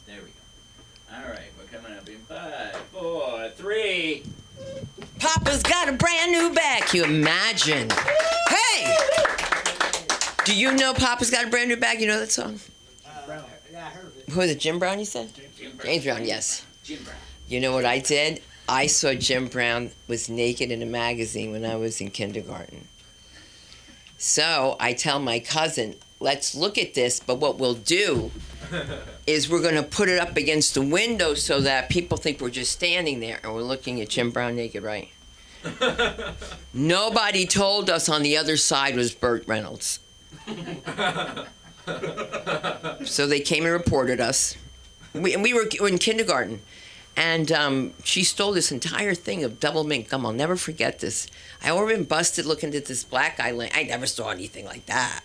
There we go. All right, we're coming up in 5, 4, 3. Papa's got a brand new bag. Can you imagine? Hey! Do you know Papa's got a brand new bag? You know that song? Yeah, I heard of it. Who is it, Jim Brown, you said? James Brown, yes. Jim Brown. You know what I did? I saw Jim Brown was naked in a magazine when I was in kindergarten. So I tell my cousin, let's look at this, but what we'll do is we're going to put it up against the window so that people think we're just standing there and we're looking at Jim Brown naked, right? Nobody told us on the other side was Burt Reynolds. So they came and reported us. We were in kindergarten. And she stole this entire thing of double mint gum. I'll never forget this. I already been busted looking at this black guy. I never saw anything like that.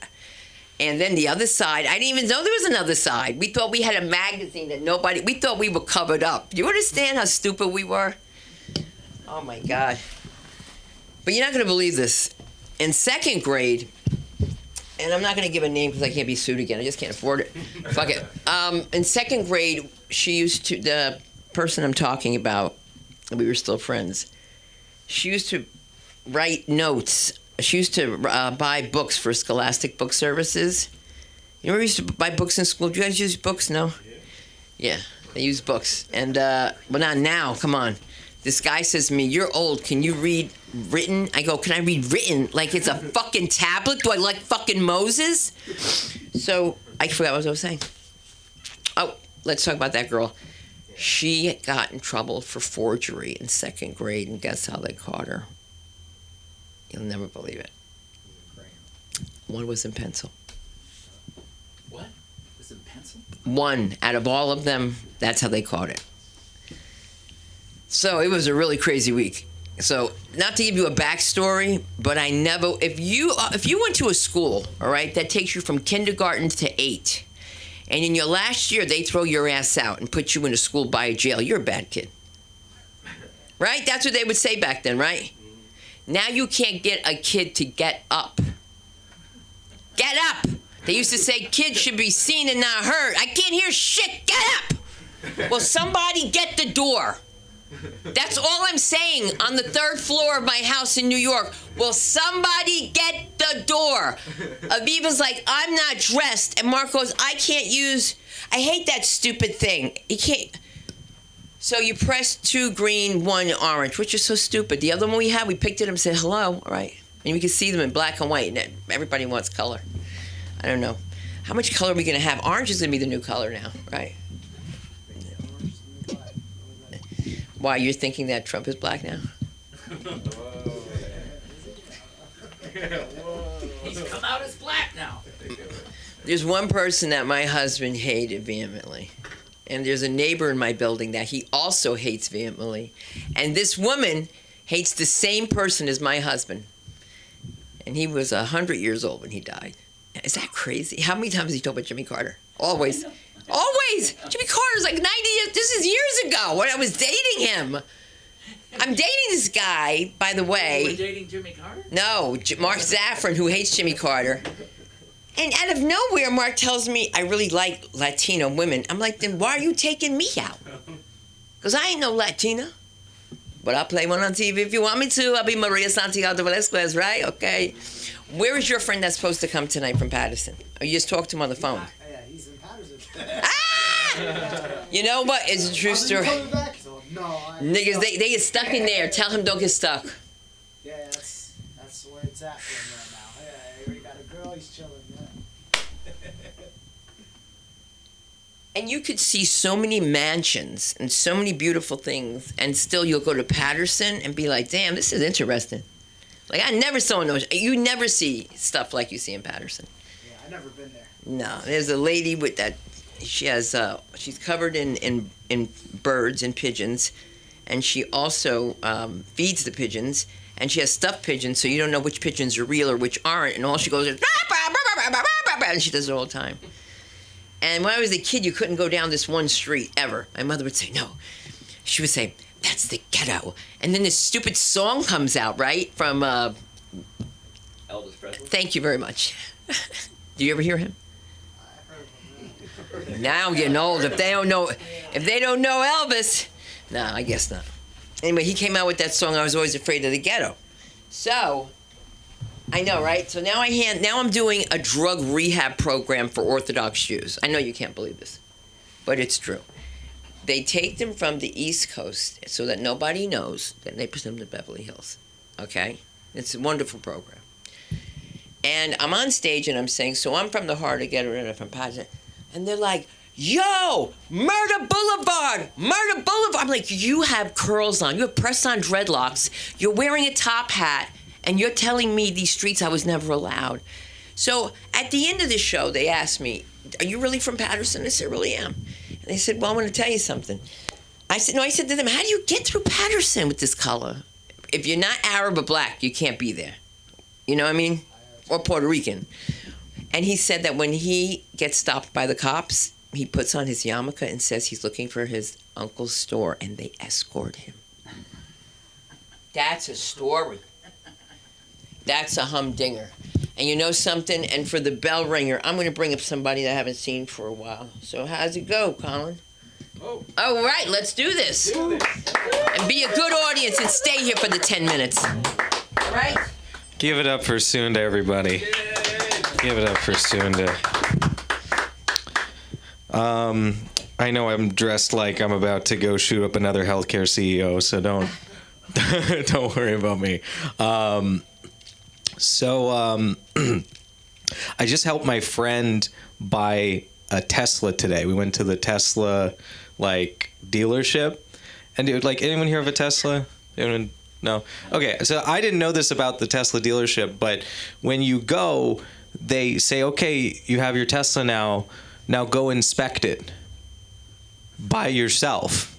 And then the other side, I didn't even know there was another side. We thought we had a magazine that we thought we were covered up. Do you understand how stupid we were? Oh my God. But you're not going to believe this. In second grade, and I'm not going to give a name because I can't be sued again. I just can't afford it. Fuck it. In second grade, the person I'm talking about, we were still friends, she used to write notes. She used to buy books for Scholastic Book Services. You remember we used to buy books in school? Do you guys use books? No? Yeah, they use books. And, well, not now, come on. This guy says to me, you're old, can you read written? I go, can I read written? Like it's a fucking tablet? Do I like fucking Moses? So, I forgot what I was saying. Oh, let's talk about that girl. She got in trouble for forgery in second grade, and guess how they caught her? You'll never believe it. One was in pencil. What? Was it pencil? One out of all of them, that's how they caught it. So it was a really crazy week. So not to give you a backstory, but if you went to a school, all right, that takes you from kindergarten to 8, and in your last year, they throw your ass out and put you in a school by jail. You're a bad kid. Right? That's what they would say back then, right? Now you can't get a kid to get up. Get up! They used to say kids should be seen and not heard. I can't hear shit. Get up! Well, somebody get the door. That's all I'm saying on the 3rd floor of my house in New York. Will somebody get the door? Aviva's like, I'm not dressed. And Mark goes, I hate that stupid thing. You can't. So you press 2 green, 1 orange, which is so stupid. The other one we picked it up and said, hello, all right. And we can see them in black and white, and everybody wants color. I don't know. How much color are we going to have? Orange is going to be the new color now, right? Why, you're thinking that Trump is black now? He's come out as black now. There's one person that my husband hated vehemently. And there's a neighbor in my building that he also hates vehemently. And this woman hates the same person as my husband. And he was 100 years old when he died. Is that crazy? How many times has he talked about Jimmy Carter? Always. Always! Jimmy Carter's like 90 years. This is years ago when I was dating him. I'm dating this guy, by the way. You were dating Jimmy Carter? No, Mark Zaffron, who hates Jimmy Carter. And out of nowhere, Mark tells me, I really like Latino women. I'm like, then why are you taking me out? Because I ain't no Latina. But I'll play one on TV if you want me to. I'll be Maria Santiago Velasquez, right? Okay. Where is your friend that's supposed to come tonight from Patterson? Or you just talked to him on the phone? Yeah, he's in Patterson. Ah! You know what? It's a true story. Niggas, they get stuck in there. Tell him don't get stuck. Yeah, that's where it's at for him right now. Yeah, he already got a girl, he's chilling, yeah. And you could see so many mansions and so many beautiful things, and still you'll go to Patterson and be like, damn, this is interesting. Like, I never saw you never see stuff like you see in Patterson. Yeah, I've never been there. No, there's a lady with that, she's covered in birds and pigeons, and she also feeds the pigeons, and she has stuffed pigeons, so you don't know which pigeons are real or which aren't, and all she goes is, and she does it all the time. And when I was a kid, you couldn't go down this one street, ever. My mother would say, no. She would say, that's the ghetto. And then this stupid song comes out, right? From, Elvis Presley? Thank you very much. Do you ever hear him? I heard of him, Now I'm getting old. If they don't know Elvis, no, I guess not. Anyway, he came out with that song. I was always afraid of the ghetto. So, I know, right? So now I'm doing a drug rehab program for Orthodox Jews. I know you can't believe this, but it's true. They take them from the East Coast so that nobody knows, then they put them to Beverly Hills. Okay? It's a wonderful program. And I'm on stage and I'm saying, so I'm from the heart of Ghetto, and I'm from Patterson. And they're like, yo, Murder Boulevard, Murder Boulevard. I'm like, you have curls on, you have press-on dreadlocks, you're wearing a top hat, and you're telling me these streets I was never allowed. So at the end of the show, they asked me, are you really from Patterson? I said, I really am. And they said, well, I'm going to tell you something. I said, no, I said to them, how do you get through Patterson with this color? If you're not Arab or black, you can't be there. You know what I mean? Or Puerto Rican. And he said that when he gets stopped by the cops, he puts on his yarmulke and says he's looking for his uncle's store, and they escort him. That's a story. That's a humdinger. And you know something? And for the bell ringer, I'm going to bring up somebody that I haven't seen for a while. So how's it go, Colin? Oh. All right, let's do this. And be a good audience and stay here for the 10 minutes. All right? Give it up for Sunda, everybody. Give it up for Sunda. I know I'm dressed like I'm about to go shoot up another healthcare CEO, so don't don't worry about me. I just helped my friend buy a Tesla today. We went to the Tesla dealership, and dude, anyone here have a Tesla? Anyone? No. Okay, so I didn't know this about the Tesla dealership, but when you go, they say, okay, you have your Tesla now. Now go inspect it by yourself.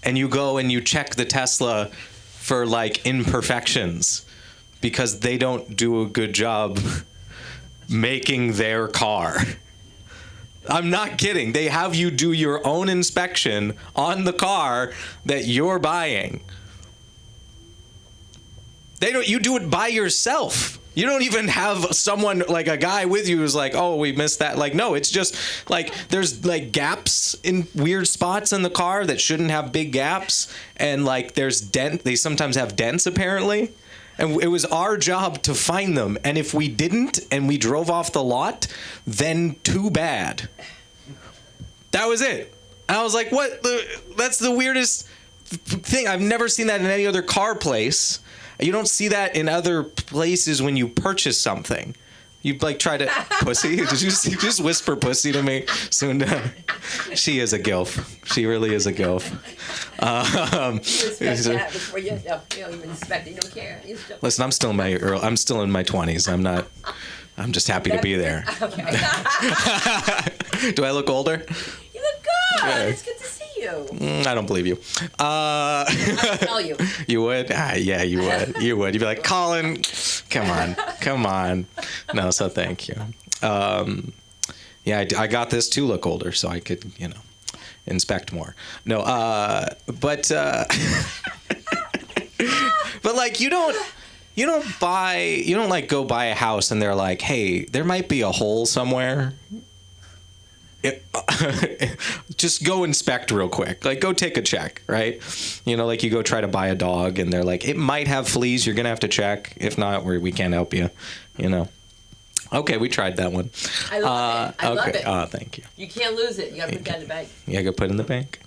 And you go and you check the Tesla for imperfections because they don't do a good job making their car. I'm not kidding. They have you do your own inspection on the car that you're buying. You do it by yourself. You don't even have someone a guy with you who's oh, we missed that. No, it's just there's gaps in weird spots in the car that shouldn't have big gaps. And there's they sometimes have dents apparently. And it was our job to find them. And if we didn't and we drove off the lot, then too bad. That was it. And I was like, what? That's the weirdest thing. I've never seen that in any other car place. You don't see that in other places when you purchase something. You try to pussy. Did you just whisper pussy to me? Sunda. She is a gilf. She really is a gilf. You respect that before you don't even respect it. You don't care. Listen, I'm still in my 20s. I'm just happy to be there. Okay. Do I look older? You look good. Yeah. It's good to see you. I don't believe you. I'll tell you. You would? Yeah, you would. You would. You'd be like, Colin, come on. No, so thank you. Yeah, I got this to look older so I could, inspect more. No, but you don't go buy a house and they're like, hey, there might be a hole somewhere. Just go inspect real quick. Go take a check, right? You go try to buy a dog and they're like, it might have fleas. You're going to have to check. If not, we can't help you, Okay, we tried that one. I love it. I love it. Oh, thank you. You can't lose it. You got to put that in the bank. Yeah, go put it in the bank.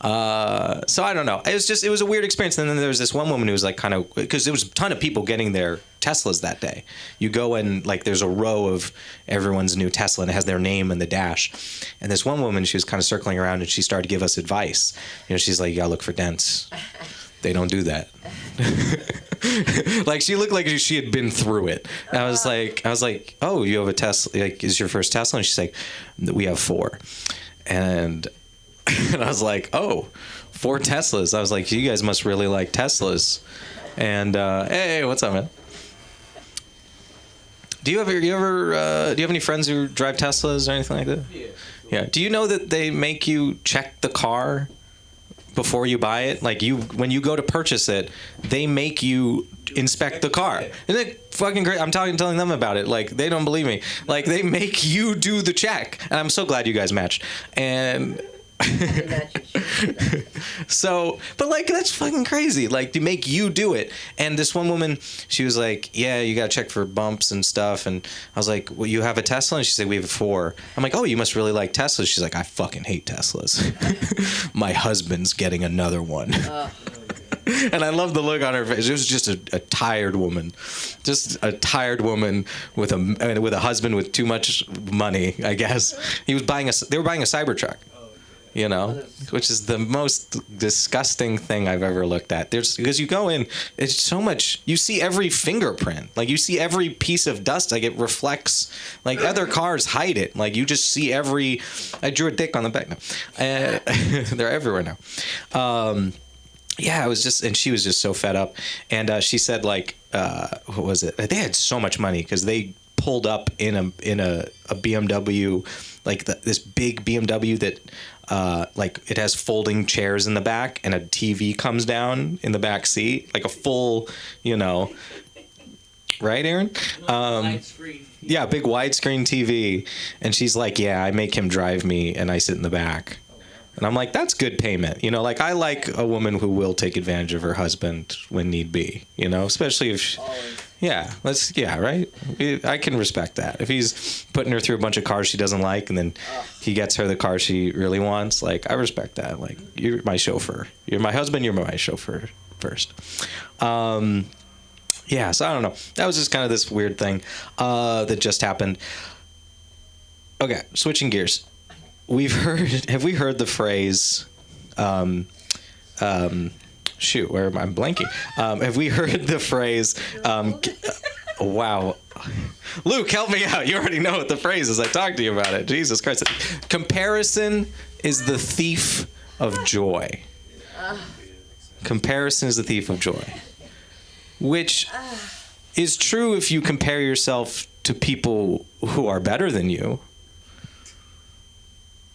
So I don't know. It was a weird experience. And then there was this one woman who was because there was a ton of people getting their Teslas that day. You go and there's a row of everyone's new Tesla and it has their name and the dash. And this one woman, she was kind of circling around and she started to give us advice. She's like, you gotta look for dents. They don't do that. She looked like she had been through it. And I was like, oh, you have a Tesla? Is your first Tesla? And she's like, we have 4. And I was like, oh, 4 Teslas. I was like, you guys must really like Teslas. And hey, what's up, man? Do you have any friends who drive Teslas or anything like that? Yeah. Do you know that they make you check the car before you buy it? When you go to purchase it, they make you inspect the car. Isn't it fucking great? I'm telling them about it. Like, they don't believe me. Like, they make you do the check. And I'm so glad you guys matched. And so, but like, that's fucking crazy. Like, to make you do it. And this one woman, she was like, yeah, you gotta check for bumps and stuff. And I was like, well, you have a Tesla? And she said, we have 4. I'm like, oh, you must really like Teslas. She's like, I fucking hate Teslas. My husband's getting another one. And I love the look on her face. It was just a tired woman, just a tired woman with a husband with too much money, I guess. They were buying a Cybertruck, you know, which is the most disgusting thing I've ever looked at. Because you go in, it's so much. You see every fingerprint, like you see every piece of dust. Like, it reflects. Like, other cars hide it. Like, you just see every. I drew a dick on the back now. They're everywhere now. Yeah, it was just, and she was just so fed up. And she said, like, what was it? They had so much money because they pulled up in a BMW, like this big BMW that, like, it has folding chairs in the back and a TV comes down in the back seat, like a full, you know, right, Aaron? Yeah, big widescreen TV. And she's like, yeah, I make him drive me and I sit in the back. And I'm like, that's good payment. You know, like, I like a woman who will take advantage of her husband when need be, you know, especially if, right? I can respect that. If he's putting her through a bunch of cars she doesn't like and then he gets her the car she really wants, like, I respect that. Like, you're my chauffeur. You're my husband, you're my chauffeur first. Yeah, so I don't know. That was just kind of this weird thing that just happened. Okay, switching gears. Have we heard the phrase, shoot, where am I? I'm blanking. Have we heard the phrase, wow. Luke, help me out. You already know what the phrase is. I talked to you about it. Jesus Christ. Comparison is the thief of joy. Comparison is the thief of joy. Which is true if you compare yourself to people who are better than you.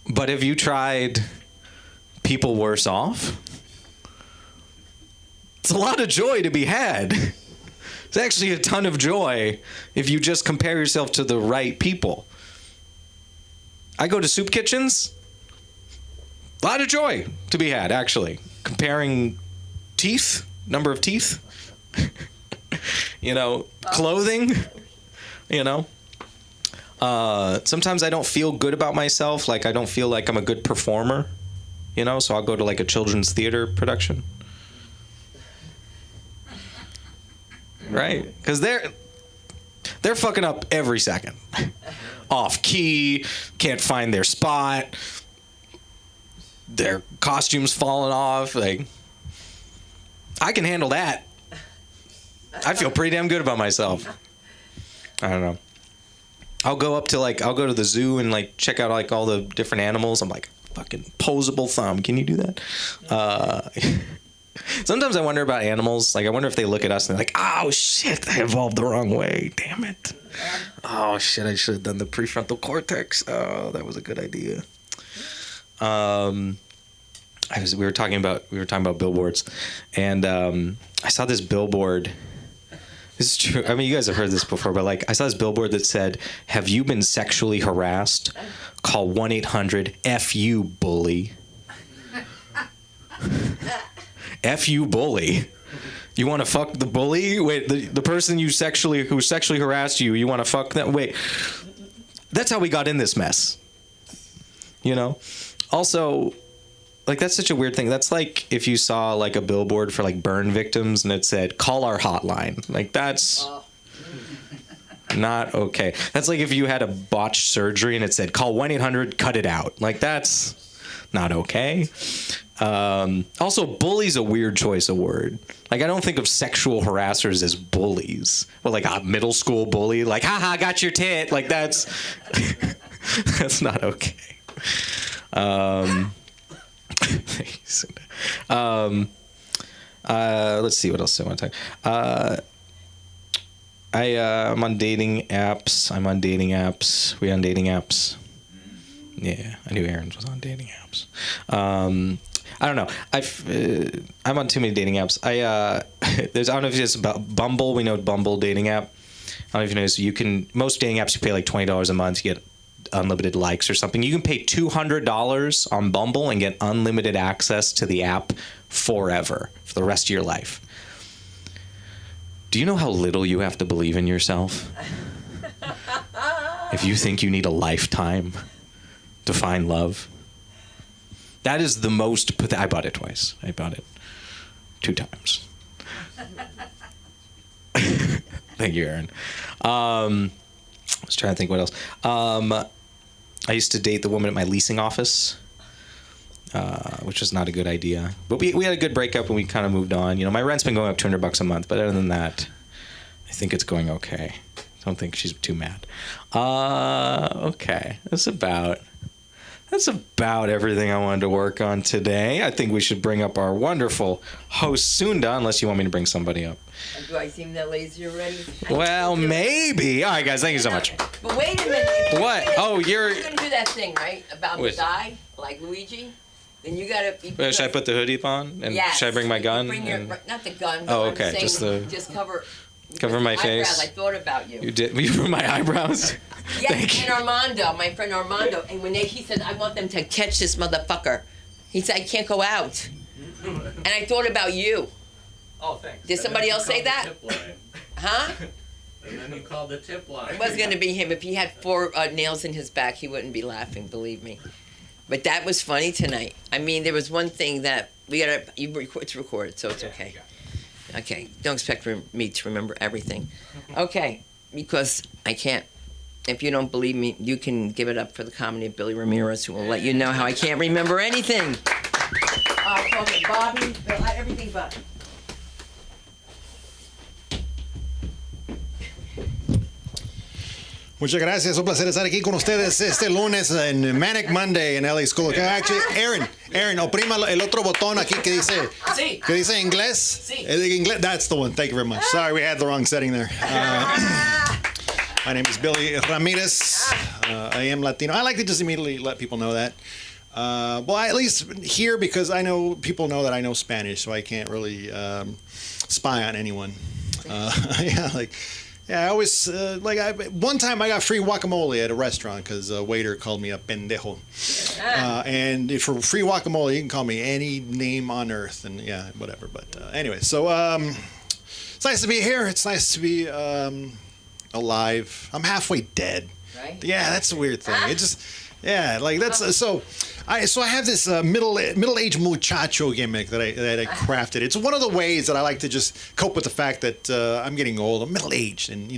But have you tried people worse off? It's a lot of joy to be had. It's actually a ton of joy if you just compare yourself to the right people. I go to soup kitchens. A lot of joy to be had, actually. Comparing teeth, number of teeth. You know, clothing, you know. Sometimes I don't feel good about myself. Like, I don't feel like I'm a good performer, you know, so I'll go to like a children's theater production. Right? Because they're fucking up every second. Off key, can't find their spot, their costumes falling off. Like, I can handle that. I feel pretty damn good about myself. I don't know. I'll go to the zoo and like check out like all the different animals. I'm like, fucking posable thumb. Can you do that? Sometimes I wonder about animals. Like, I wonder if they look at us and they're like, oh shit, I evolved the wrong way. Damn it. Oh shit, I should have done the prefrontal cortex. Oh, that was a good idea. We were talking about billboards, and I saw this billboard. This is true. I mean, you guys have heard this before, but like, I saw this billboard that said, "Have you been sexually harassed? Call 1-800-FU bully." F-U bully. You want to fuck the bully? Wait, the person who sexually harassed you, you want to fuck them? Wait. That's how we got in this mess. You know? Also, like, that's such a weird thing. That's like if you saw like a billboard for like burn victims and it said, "Call our hotline." Like, that's not okay. That's like if you had a botched surgery and it said, "Call 1-800-cut-it-out." Like, that's not okay. Also, bully's a weird choice of word. Like, I don't think of sexual harassers as bullies. Well, like a middle school bully, like, haha, got your tit. Like, that's that's not okay. Let's see what else I want to talk. I'm on dating apps. We on dating apps. Yeah, I knew Aaron was on dating apps. I don't know. I'm on too many dating apps. I don't know if it's about Bumble. We know Bumble dating app. I don't know if you know this. Most dating apps you pay like $20 a month. You get unlimited likes or something. You can pay $200 on Bumble and get unlimited access to the app forever for the rest of your life. Do you know how little you have to believe in yourself? If you think you need a lifetime to find love. That is the most I bought it twice. I bought it 2 times. Thank you, Aaron. I was trying to think what else. I used to date the woman at my leasing office, which was not a good idea. But we had a good breakup and we kind of moved on. You know, my rent's been going up $200 a month, but other than that, I think it's going okay. I don't think she's too mad. Okay. That's about everything I wanted to work on today. I think we should bring up our wonderful host, Sunda, unless you want me to bring somebody up. Do I seem that lazy already? Well, maybe. All right, guys. Thank you so much. But wait a minute. What? You're going to do that thing, right? About the die, like Luigi? Then you got to... Should I put the hoodie on? And yes. should I bring my gun? Not the gun. Oh, okay. I'm saying just cover... Cover my face. Eyebrows. I thought about you. You did? You for my eyebrows? Yes, and Armando, my friend Armando. And when he said, I want them to catch this motherfucker. He said, I can't go out. And I thought about you. Oh, thanks. Did somebody else say that? Huh? And then you called the tip line. It was going to be him. If he had 4 nails in his back, he wouldn't be laughing, believe me. But that was funny tonight. I mean, there was one thing that it's recorded, so it's okay. Okay, don't expect me to remember everything. Okay, because I can't. If you don't believe me, you can give it up for the comedy of Billy Ramirez, who will let you know how I can't remember anything. Bobby, everything but. Muchas gracias, un placer estar aquí con ustedes este lunes en Manic Monday en LA School. Actually, Aaron, oprima el otro botón aquí que dice inglés. Sí. Inglés. That's the one. Thank you very much. Sorry, we had the wrong setting there. My name is Billy Ramirez. I am Latino. I like to just immediately let people know that. Well, at least here, because I know people know that I know Spanish, so I can't really spy on anyone. I always, one time I got free guacamole at a restaurant because a waiter called me a pendejo. And for free guacamole, you can call me any name on earth, and yeah, whatever. But anyway, so it's nice to be here. It's nice to be alive. I'm halfway dead. Right? Yeah, that's a weird thing. It just, yeah, like that's so. I have this middle-aged muchacho gimmick that I crafted. It's one of the ways that I like to just cope with the fact that I'm getting old. I'm middle-aged, and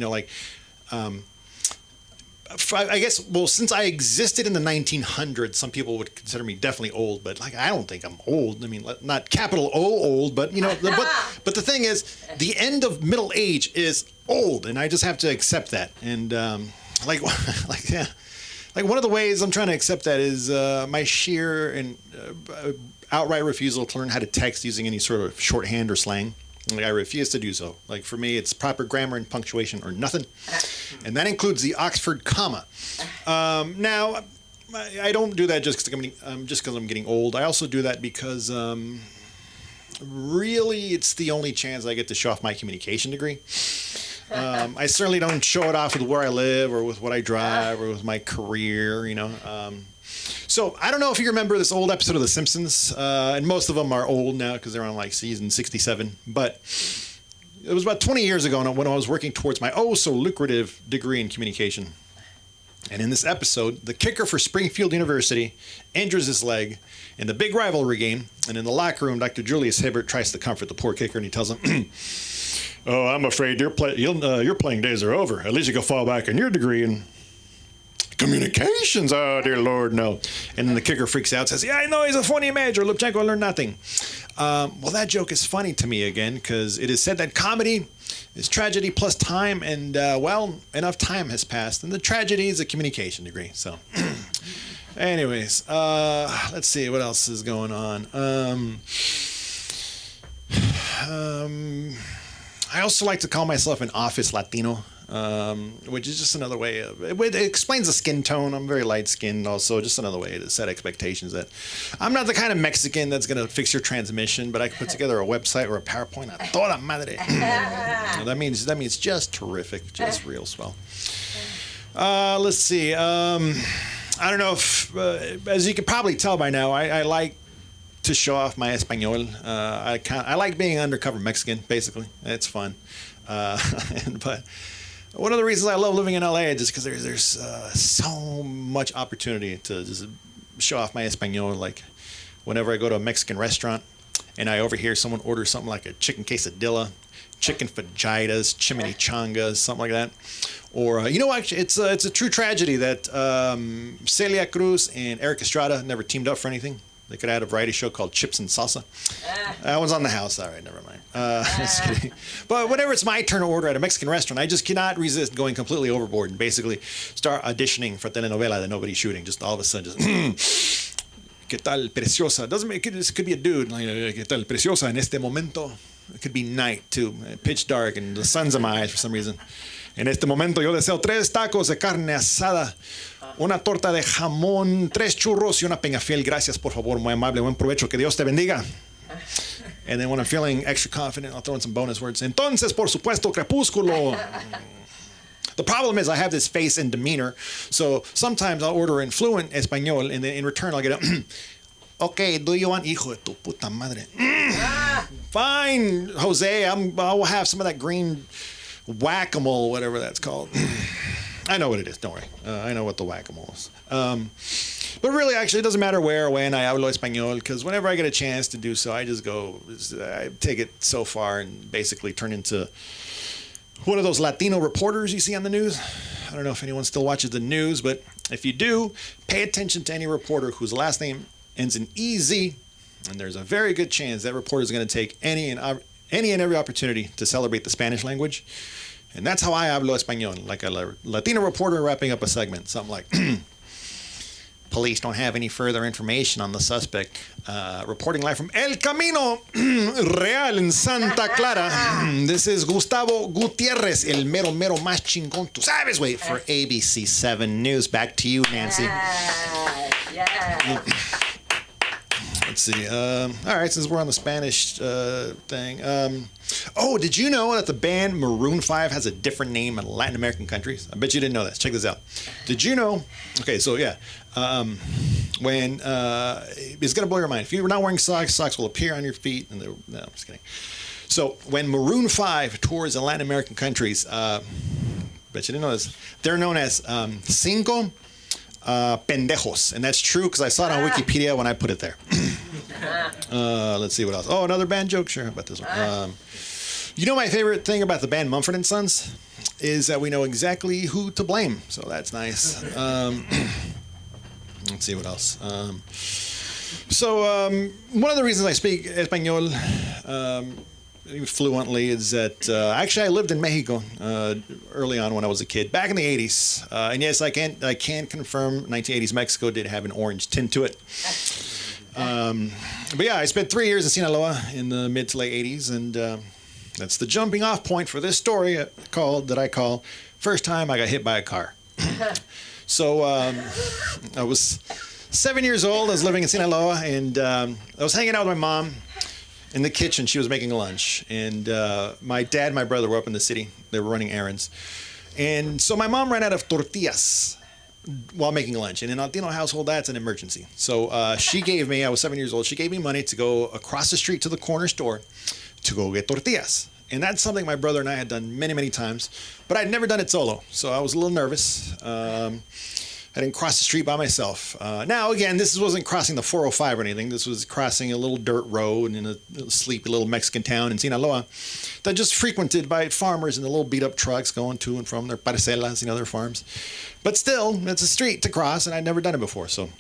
I guess, well, since I existed in the 1900s, some people would consider me definitely old, but I don't think I'm old. I mean, not capital O old, but but the thing is, the end of middle age is old, and I just have to accept that. And one of the ways I'm trying to accept that is my sheer and outright refusal to learn how to text using any sort of shorthand or slang. I refuse to do so. For me, it's proper grammar and punctuation or nothing. And that includes the Oxford comma. Now, I don't do that just because I'm getting old. I also do that because really it's the only chance I get to show off my communication degree. I certainly don't show it off with where I live or with what I drive or with my career, So I don't know if you remember this old episode of The Simpsons, and most of them are old now because they're on season 67. But it was about 20 years ago when I was working towards my lucrative degree in communication. And in this episode, the kicker for Springfield University injures his leg in the big rivalry game. And in the locker room, Dr. Julius Hibbert tries to comfort the poor kicker, and he tells him, "Oh, I'm afraid your playing days are over. At least you can fall back on your degree in communications." Oh, dear Lord, no. And then the kicker freaks out, says, "Yeah, I know, he's a phony major. Lubchenko learned nothing." Well, that joke is funny to me again because it is said that comedy is tragedy plus time, and, enough time has passed, and the tragedy is a communication degree. So, anyways, let's see what else is going on. I also like to call myself an office Latino. which is just another way of it explains the skin tone. I'm very light skinned, also just another way to set expectations that I'm not the kind of Mexican that's gonna fix your transmission, but I can put together a website or a PowerPoint a toda madre. that means just terrific, just real swell. Let's see. I don't know if, as you can probably tell by now, I like to show off my español. I like being undercover Mexican, basically. It's fun. But one of the reasons I love living in LA is just because there's so much opportunity to just show off my español. Like whenever I go to a Mexican restaurant and I overhear someone order something like a chicken quesadilla, chicken fajitas, chimichangas, something like that. Or, actually, it's a true tragedy that Celia Cruz and Eric Estrada never teamed up for anything. They could have had a variety show called Chips and Salsa. That one's on the house. All right, never mind. Just kidding. But whenever it's my turn to order at a Mexican restaurant, I just cannot resist going completely overboard and basically start auditioning for telenovela that nobody's shooting. Just all of a sudden, just, ¿Qué tal, preciosa? Doesn't make it. This could be a dude. Like, ¿Qué tal, preciosa? En este momento. It could be night, too. Pitch dark, and the sun's in my eyes for some reason. En este momento yo deseo 3 tacos de carne asada, una torta de jamón, 3 churros y una peñafiel. Gracias, por favor, muy amable, buen provecho, que Dios te bendiga. And then when I'm feeling extra confident, I'll throw in some bonus words. Entonces, por supuesto, crepúsculo. The problem is I have this face and demeanor, so sometimes I'll order in fluent español, and then in return I'll get a, okay, do you want hijo de tu puta madre? Fine, Jose, I'll have some of that green whack-a-mole, whatever that's called. I know what it is, don't worry. I know what the whack-a-mole is. But really, actually, it doesn't matter where or when I hablo español, because whenever I get a chance to do so, I just go, I take it so far and basically turn into one of those Latino reporters you see on the news. I don't know if anyone still watches the news, but if you do, pay attention to any reporter whose last name ends in EZ, and there's a very good chance that reporter is going to take any and every opportunity to celebrate the Spanish language. And that's how I hablo español, like a Latino reporter wrapping up a segment. Something like, police don't have any further information on the suspect. Reporting live from El Camino Real in Santa Clara. This is Gustavo Gutierrez, el mero más chingón. Tú sabes, wait for ABC 7 News. Back to you, Nancy. Yeah. Let's see. All right, since we're on the Spanish thing. Did you know that the band Maroon 5 has a different name in Latin American countries? I bet you didn't know that. Check this out. Did you know? Okay, so yeah. When it's going to blow your mind. If you're not wearing socks, socks will appear on your feet. No, I'm just kidding. So when Maroon 5 tours in Latin American countries, bet you didn't know this, they're known as Cinco Pendejos. And that's true because I saw it on Wikipedia when I put it there. Let's see what else. Oh, another band joke? Sure, how about this one? You know my favorite thing about the band Mumford & Sons is that we know exactly who to blame. So that's nice. Let's see what else. One of the reasons I speak Espanol fluently is that actually I lived in Mexico early on when I was a kid, back in the 80s. And yes, I can confirm 1980s Mexico did have an orange tint to it. But yeah, I spent 3 years in Sinaloa in the mid to late 80s, and that's the jumping off point for this story that I call First Time I Got Hit by a Car. So I was 7 years old. I was living in Sinaloa, and I was hanging out with my mom in the kitchen. She was making lunch, and my dad and my brother were up in the city. They were running errands. And so my mom ran out of tortillas while making lunch. And in a Latino household, that's an emergency. So she gave me, I was 7 years old, she gave me money to go across the street to the corner store to go get tortillas. And that's something my brother and I had done many, many times, but I'd never done it solo. So I was a little nervous. I didn't cross the street by myself. Now, again, this wasn't crossing the 405 or anything. This was crossing a little dirt road in a sleepy little Mexican town in Sinaloa that just frequented by farmers in the little beat-up trucks going to and from their parcelas, their farms. But still, it's a street to cross, and I'd never done it before. So,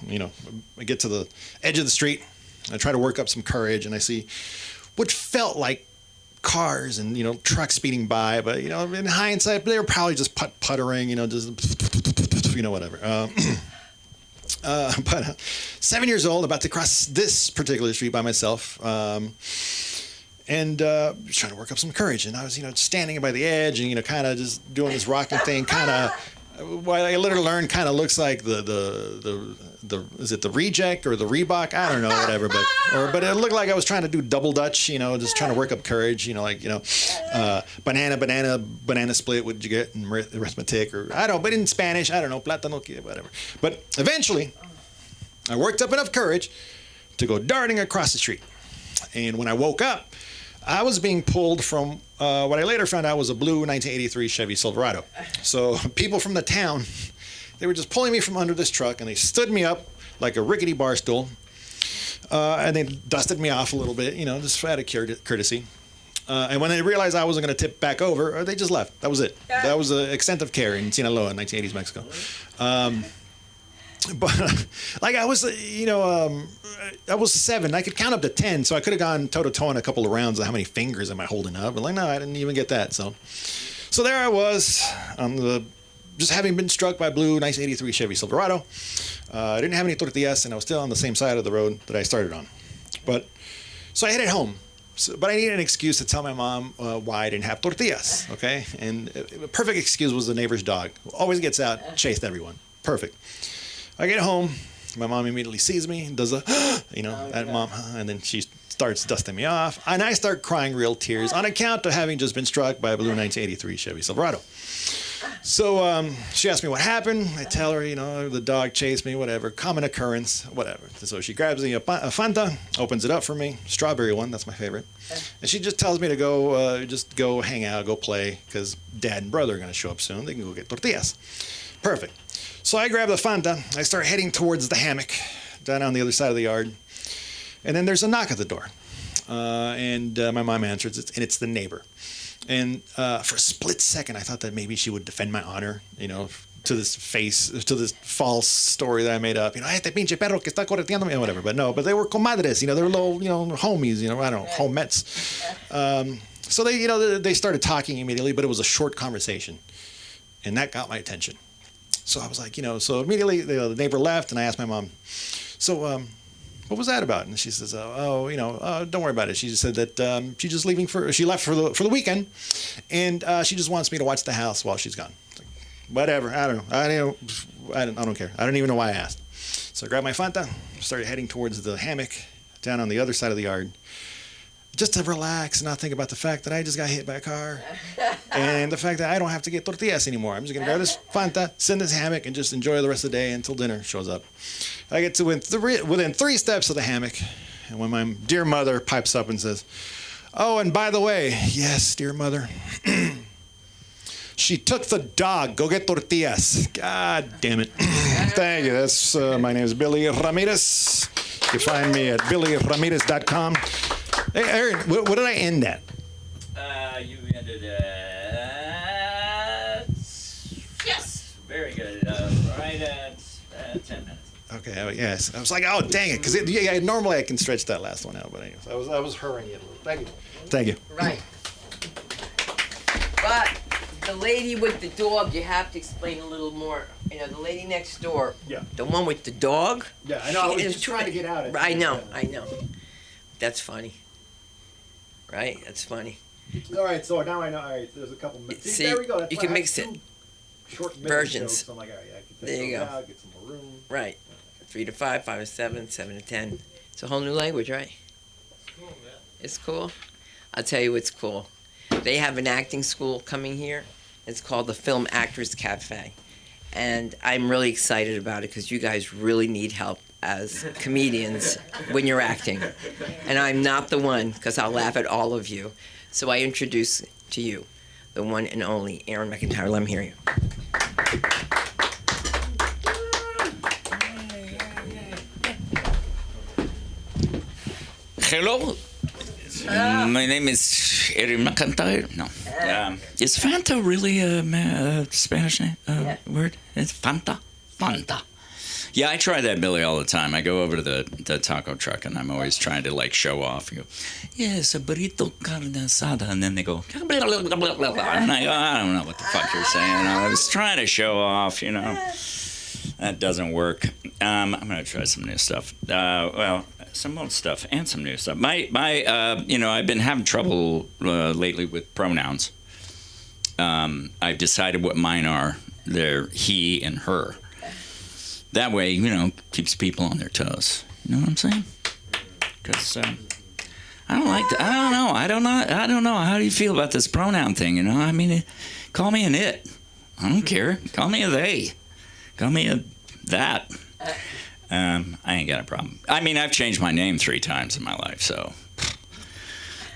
I get to the edge of the street. I try to work up some courage, and I see what felt like cars and, trucks speeding by. But, in hindsight, they were probably just puttering, just, whatever. But 7 years old, about to cross this particular street by myself. and just trying to work up some courage. And I was, standing by the edge and, kind of just doing this rocking thing, kind of. What I later learned kind of looks like the is it the reject or the Reebok? I don't know, whatever. But it looked like I was trying to do double Dutch, just trying to work up courage, banana split. What did you get in arithmetic? Or I don't know, but in Spanish, I don't know, plátano, whatever. But eventually, I worked up enough courage to go darting across the street. And when I woke up, I was being pulled from what I later found out was a blue 1983 Chevy Silverado. So people from the town, they were just pulling me from under this truck, and they stood me up like a rickety bar stool, and they dusted me off a little bit, just out of courtesy. And when they realized I wasn't going to tip back over, they just left. That was it. That was the extent of care in Sinaloa in 1980s Mexico. But I was, I was 7. I could count up to 10, so I could have gone toe-to-toe in a couple of rounds of how many fingers am I holding up. But no, I didn't even get that. So there I was, just having been struck by a blue 1983 Chevy Silverado. I didn't have any tortillas, and I was still on the same side of the road that I started on. So I headed home. But I needed an excuse to tell my mom why I didn't have tortillas, okay? And a perfect excuse was the neighbor's dog. Always gets out, chased everyone. Perfect. I get home, my mom immediately sees me, does mom, and then she starts dusting me off, and I start crying real tears on account of having just been struck by a blue 1983 Chevy Silverado. So she asked me what happened. I tell her, the dog chased me, whatever, common occurrence, whatever. So she grabs a Fanta, opens it up for me, strawberry one, that's my favorite. And she just tells me to go hang out, go play, because dad and brother are going to show up soon. They can go get tortillas. Perfect. So I grab the Fanta, I start heading towards the hammock down on the other side of the yard. And then there's a knock at the door. And my mom answers, and it's the neighbor. And for a split second, I thought that maybe she would defend my honor, to this false story that I made up. Este pinche perro que está correteándome, whatever. But no, they were comadres, they were little, homies, I don't know, homettes. So they started talking immediately, but it was a short conversation. And that got my attention. So I was like, so immediately the neighbor left, and I asked my mom, so what was that about? And she says, don't worry about it. She just said that she left for the weekend, and she just wants me to watch the house while she's gone. Like, whatever, I don't know. I don't care. I don't even know why I asked. So I grabbed my Fanta, started heading towards the hammock down on the other side of the yard, just to relax and not think about the fact that I just got hit by a car and the fact that I don't have to get tortillas anymore. I'm just going to grab this Fanta, sit in this hammock, and just enjoy the rest of the day until dinner shows up. I get to within 3 steps of the hammock, and when my dear mother pipes up and says, "Oh, and by the way, yes, dear mother, she took the dog. Go get tortillas." God damn it. Thank you. That's my name is Billy Ramirez. You can find me at billyramirez.com. Hey, Aaron, what did I end at? You ended at... Yes! Very good. Right at 10 minutes. Okay, yes. I was like, oh, dang it. Because normally I can stretch that last one out. But anyways, I was hurrying it a little. Thank you. Thank you. Right. But the lady with the dog, you have to explain a little more. The lady next door. Yeah. The one with the dog. Yeah, I know. I was just trying to get out. I know. That's funny. Right? That's funny. All right, so now I know. All right, there's a couple. See, there we go. That's you can mix it. Short Versions. Jokes. I'm like, all right, I can take there you go. out, get some more room. Right. 3 to 5, 5 to 7, 7 to 10. It's a whole new language, right? It's cool, man. It's cool. I'll tell you what's cool. They have an acting school coming here. It's called the Film Actors Cafe. And I'm really excited about it because you guys really need help as comedians when you're acting. And I'm not the one because I'll laugh at all of you. So I introduce to you the one and only Aaron McIntyre. Let me hear you. Hello. My name is Aaron McIntyre. No. Is Fanta really a Spanish name, word? It's Fanta? Fanta. Yeah, I try that, Billy, all the time. I go over to the taco truck, and I'm always trying to, show off. And go, yes, a burrito carne asada. And then they go, blah, blah, blah, blah, blah. And I go, I don't know what the fuck you're saying. I was trying to show off, That doesn't work. I'm going to try some new stuff. some old stuff and some new stuff. I've been having trouble lately with pronouns. I've decided what mine are. They're he and her. That way, keeps people on their toes. You know what I'm saying? Because I don't like that. I don't know. How do you feel about this pronoun thing? I mean, call me an it. I don't care. Call me a they. Call me a that. I ain't got a problem. I mean, I've changed my name 3 times in my life, so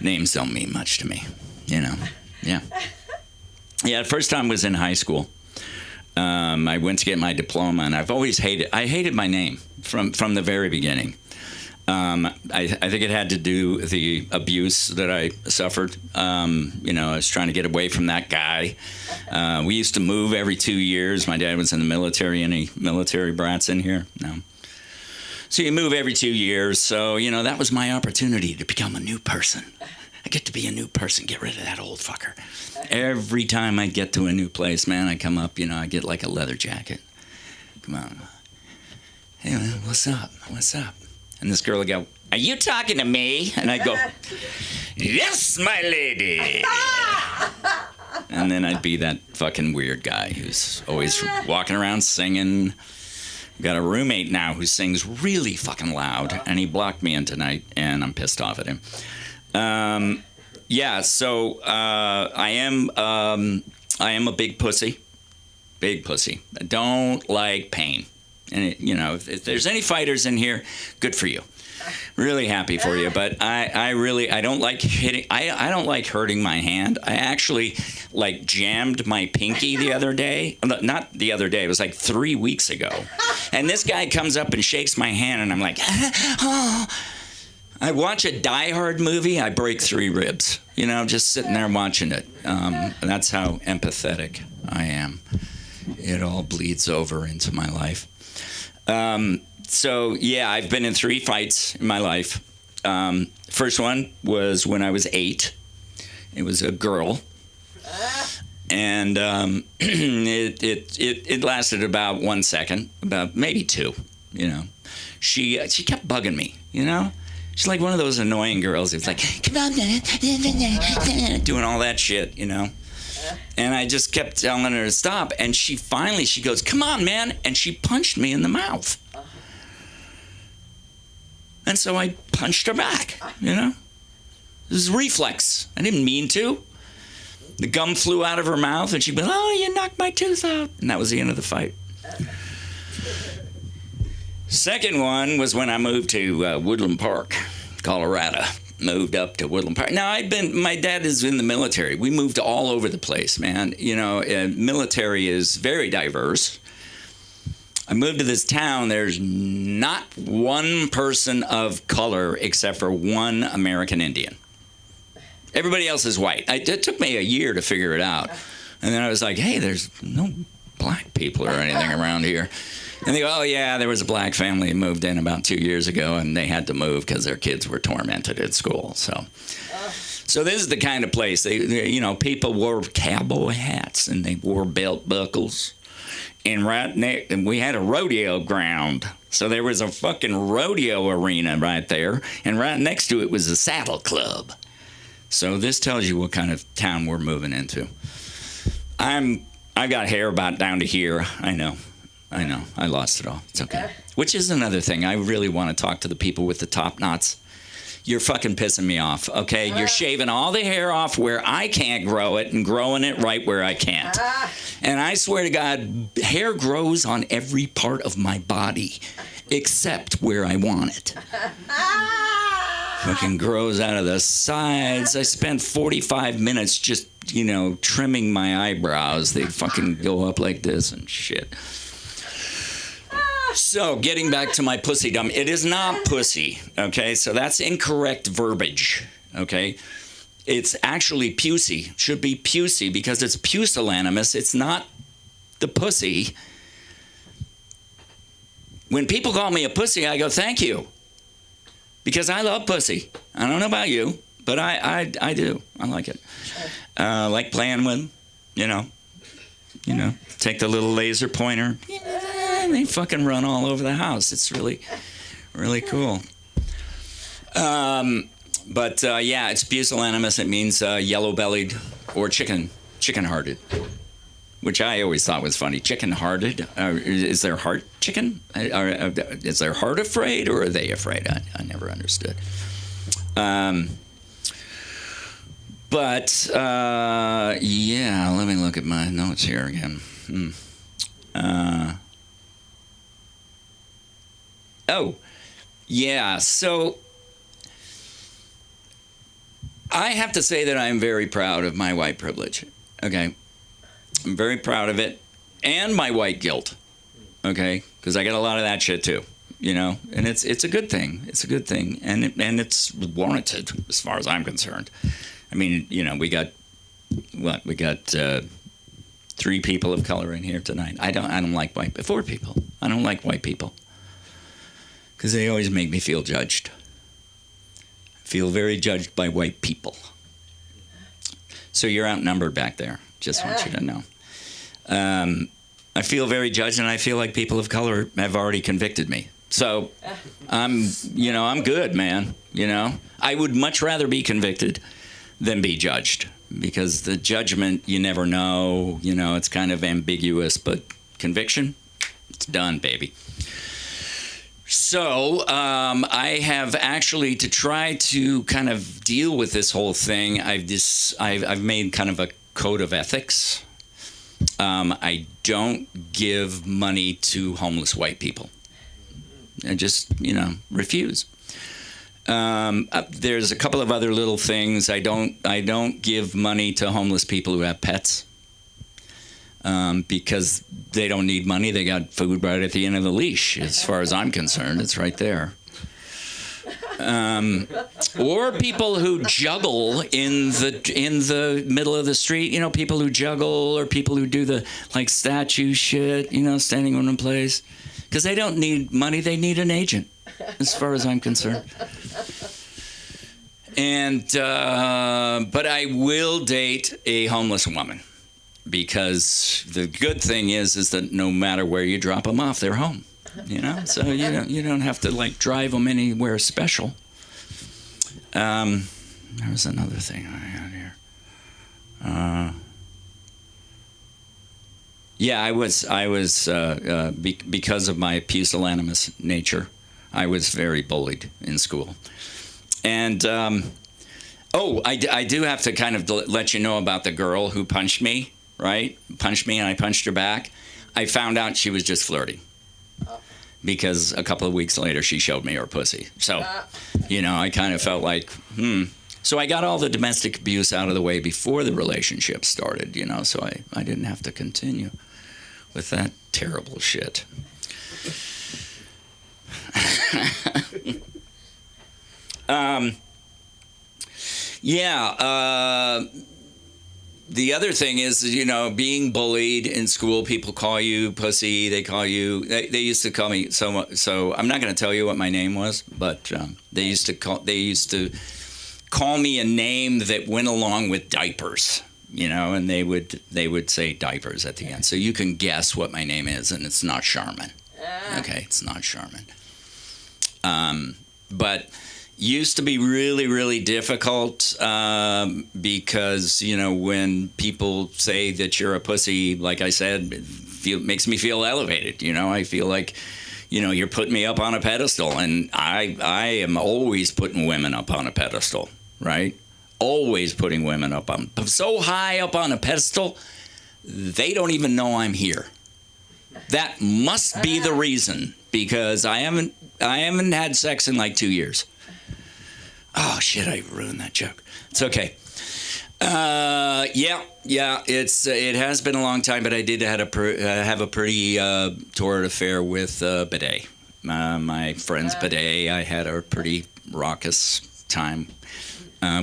names don't mean much to me. Yeah. Yeah, the first time was in high school. I went to get my diploma, and I've always hated my name from the very beginning. I think it had to do with the abuse that I suffered. I was trying to get away from that guy. We used to move every 2 years. My dad was in the military. Any military brats in here? No. So you move every 2 years. So, that was my opportunity to become a new person. I get to be a new person, get rid of that old fucker. Every time I get to a new place, man, I come up, I get like a leather jacket. Come on. Hey, man, what's up? What's up? And this girl would go, are you talking to me? And I'd go, yes, my lady. And then I'd be that fucking weird guy who's always walking around singing. Got a roommate now who sings really fucking loud, and he blocked me in tonight, and I'm pissed off at him. So I am a big pussy. Big pussy. I don't like pain. And, if there's any fighters in here, good for you. Really happy for you. But I don't like hitting. I don't like hurting my hand. I actually, jammed my pinky the other day. Not the other day. It was 3 weeks ago. And this guy comes up and shakes my hand, and I'm like, oh. I watch a Die Hard movie, I break 3 ribs. Just sitting there watching it. That's how empathetic I am. It all bleeds over into my life. I've been in 3 fights in my life. First one was when I was 8. It was a girl. And it lasted about 1 second, about maybe 2, She kept bugging me, She's like one of those annoying girls. It's like, come on, doing all that shit, And I just kept telling her to stop. And she goes, come on, man. And she punched me in the mouth. And so I punched her back, It was reflex. I didn't mean to. The gum flew out of her mouth, and she went, oh, you knocked my tooth out. And that was the end of the fight. Second one was when I moved to Woodland Park, Colorado. Moved up to Woodland Park. Now, my dad is in the military. We moved all over the place, man. Military is very diverse. I moved to this town. There's not one person of color except for one American Indian. Everybody else is white. It took me a year to figure it out. And then I was like, hey, there's no black people or anything around here. And they go, oh, yeah, there was a black family who moved in about 2 years ago, and they had to move because their kids were tormented at school. So this is the kind of place. People wore cowboy hats, and they wore belt buckles. And we had a rodeo ground. So there was a fucking rodeo arena right there, and right next to it was a saddle club. So this tells you what kind of town we're moving into. I've got hair about down to here. I know. I lost it all. It's okay. Which is another thing. I really want to talk to the people with the top knots. You're fucking pissing me off, okay? You're shaving all the hair off where I can't grow it and growing it right where I can't. And I swear to God, hair grows on every part of my body except where I want it. Fucking grows out of the sides. I spent 45 minutes just, trimming my eyebrows. They fucking go up like this and shit. So, getting back to my pussydom, it is not pussy, okay? So that's incorrect verbiage, okay? It's actually pussy. Should be pussy because it's pusillanimous. It's not the pussy. When people call me a pussy, I go, thank you. Because I love pussy. I don't know about you, but I do. I like it. Like playing with them, take the little laser pointer. And they fucking run all over the house. It's really, really cool. Yeah, it's pusillanimous. It means yellow-bellied or chicken-hearted, which I always thought was funny. Chicken-hearted. Is their heart chicken? Is their heart afraid, or are they afraid? I never understood. Yeah, let me look at my notes here again. Yeah, so I have to say that I'm very proud of my white privilege, okay? I'm very proud of it, and my white guilt, okay? Because I got a lot of that shit too, you know? And it's a good thing. It's a good thing, and it's warranted as far as I'm concerned. I mean, you know, we got 3 people of color in here tonight. I don't like 4 people. I don't like white people because they always make me feel judged. I feel very judged by white people. So you're outnumbered back there. Just want you to know. I feel very judged, and I feel like people of color have already convicted me. So I'm good, man. You know, I would much rather be convicted than be judged, because the judgment, you never know, you know, it's kind of ambiguous, but conviction, it's done, baby. So I have actually, to try to kind of deal with this whole thing, I've made kind of a code of ethics. I don't give money to homeless white people. I just, you know, refuse. There's a couple of other little things. I don't give money to homeless people who have pets, because they don't need money. They got food right at the end of the leash. As far as I'm concerned, it's right there. Or people who juggle in the middle of the street. You know, people who juggle, or people who do the like statue shit. You know, standing in one place, because they don't need money. They need an agent, as far as I'm concerned. And but I will date a homeless woman, because the good thing is that no matter where you drop them off, they're home. You know, so you don't have to like drive them anywhere special. There was another thing I had here. Yeah, I was because of my pusillanimous nature, I was very bullied in school. And, I do have to kind of let you know about the girl who punched me, right? Punched me and I punched her back. I found out she was just flirting, because a couple of weeks later she showed me her pussy. So, you know, I kind of felt like, So I got all the domestic abuse out of the way before the relationship started, you know, so I didn't have to continue with that terrible shit. The other thing is, you know, being bullied in school, people call you pussy. They used to call me so I'm not going to tell you what my name was, but they used to call me a name that went along with diapers, you know, and they would say diapers at the end. So you can guess what my name is, and it's not Charmin. Okay, it's not Charmin. But used to be really, really difficult, because, you know, when people say that you're a pussy, like I said, it makes me feel elevated. You know, I feel like, you know, you're putting me up on a pedestal, and I am always putting women up on a pedestal, right? Always putting women up on, so high up on a pedestal, they don't even know I'm here. That must be the reason, because I haven't had sex in like 2 years. Oh shit! I ruined that joke. It's okay. It has been a long time, but I did have a pretty torrid affair with bidet. My friend's bidet. I had a pretty raucous time.